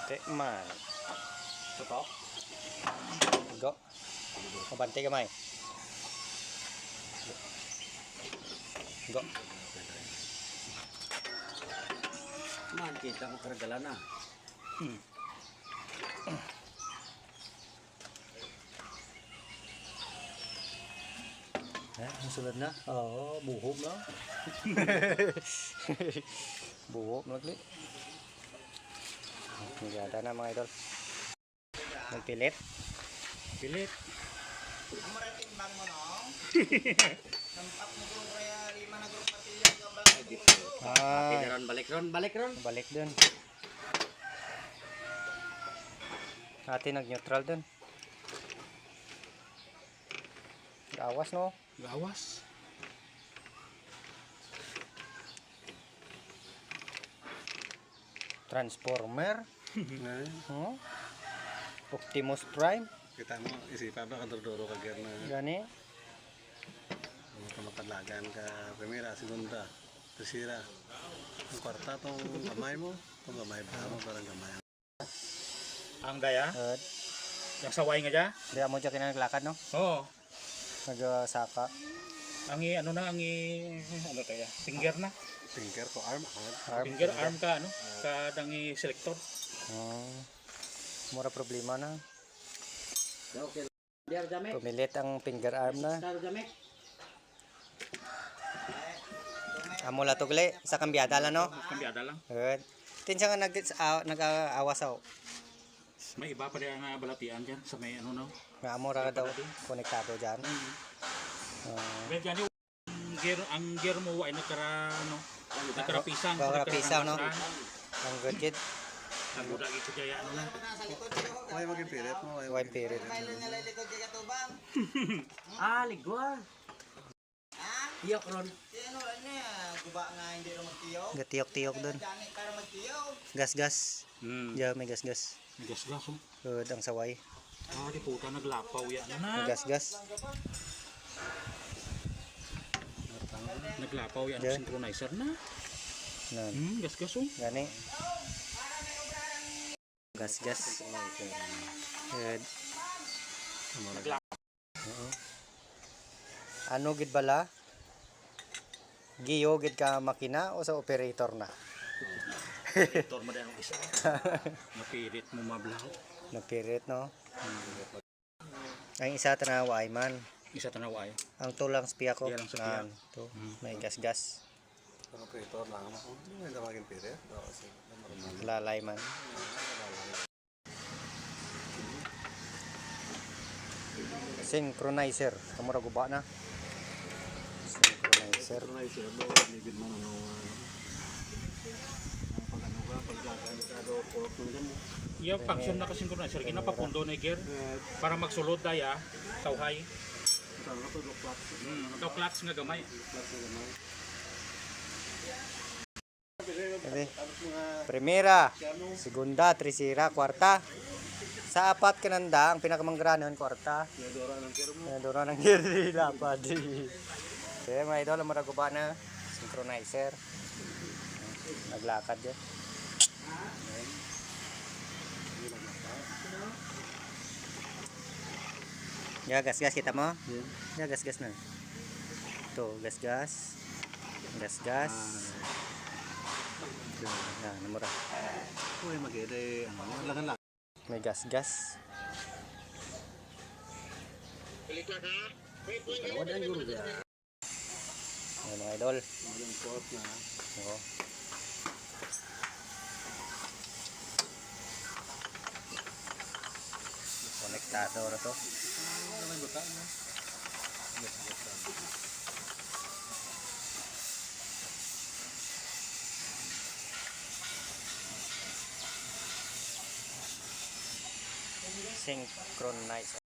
Tikman. Tutok. Go. Mabantay kamay. Go. Man, kita ko karagala na. Ang sunod na? Oo, buhok na. Buhok magli. Nagyata na mga idol. Nagpilit. Pilit. Ang marating bang mo no? Nampak mo kung kaya lima na grupo pati yung gabang mo dito. Ay, Balik ron, balik ron. balik dun. Ate nag-neutral dun. Awas no? Gawas. Transformer. Oh. Optimus Prime. Kita mo, isipan mo, kadurduro ka na Gani. matalagan ka primera, segunda, tercera. Ang kwarta, itong gamay mo, itong gamay ba mo, parang gamay. Ang daya, At yung saway nga dya. di mo dyan kinaglakad no? Oo. Nagsaka. Ang ano na, ano tayo, finger na. Finger ko, arm. Finger arm ka, ano? Kadang selector. Oh. Mura problema na. Pumilit ang finger arm na. Amo la tugle sa kambyada la no. Kambyada lang. Tinsa nga nag-awas aw. May iba pa rin ang balatian dyan sa may ano no. Nga amo ra daw konektado diyan. Kaya dyan yung ang gear mo ay nakara, no? Nakarapisang. Nakarapisang, no? Ang good kid. Ang budak ito dyan, ano lang. Nasa likod siya. Huwag maging pirit mo. Wine period. Kailo niya lang likod kaya tubang. Ligwa. Ha? Iyok ron. Si ano niya, guba nga hindi rin magtiyaw. Gatiyok-tiyok dun. Janit para magtiyaw. Gas-gas. Diyan may gas-gas. Gas-gas, oh. Good ang saway. Di puta, naglapaw yan. May gas-gas. Naglapaw yan, Yeah. synchronizer na. Nan. Gas-gas, oh. Gani. Gas-gas. Good. Ano gid bala? Giyo gid ka makina o sa operator na? Operator mo din ang isa. Napilit mo mablaw. Napirit no. Ang isa tanawa ay man. Isa tanawa ay. Ang tulang spiya ko. Yan ang spiya. Nan, to. May gas-gas. Ang operator lang mo. Hindi na maging pirit. Lalay man. Synchronizer. Kamura guba na. Synchronizer. Yung function na ka-synchronizer, ginapapundo na gear para magsulod daya, tawhay. Ito clutch nga gamay. Ede. Primera, segunda, tercera, kwarta. Sa apat kananda, ang pinakamanggranon, kwarta. Nadura ng gear. Lapad. Kaya mga idol, ang maraguba na. Synchronizer. Naglakad yan. Ya, gas-gas kita mo? Ya, gas-gas na. Ito, gas-gas. Gas-gas. Yan, namura. Uy, mag-ede. Langan lang. May gas-gas. Ayan mga idol. Oo. Konektado na to. Synchronizer.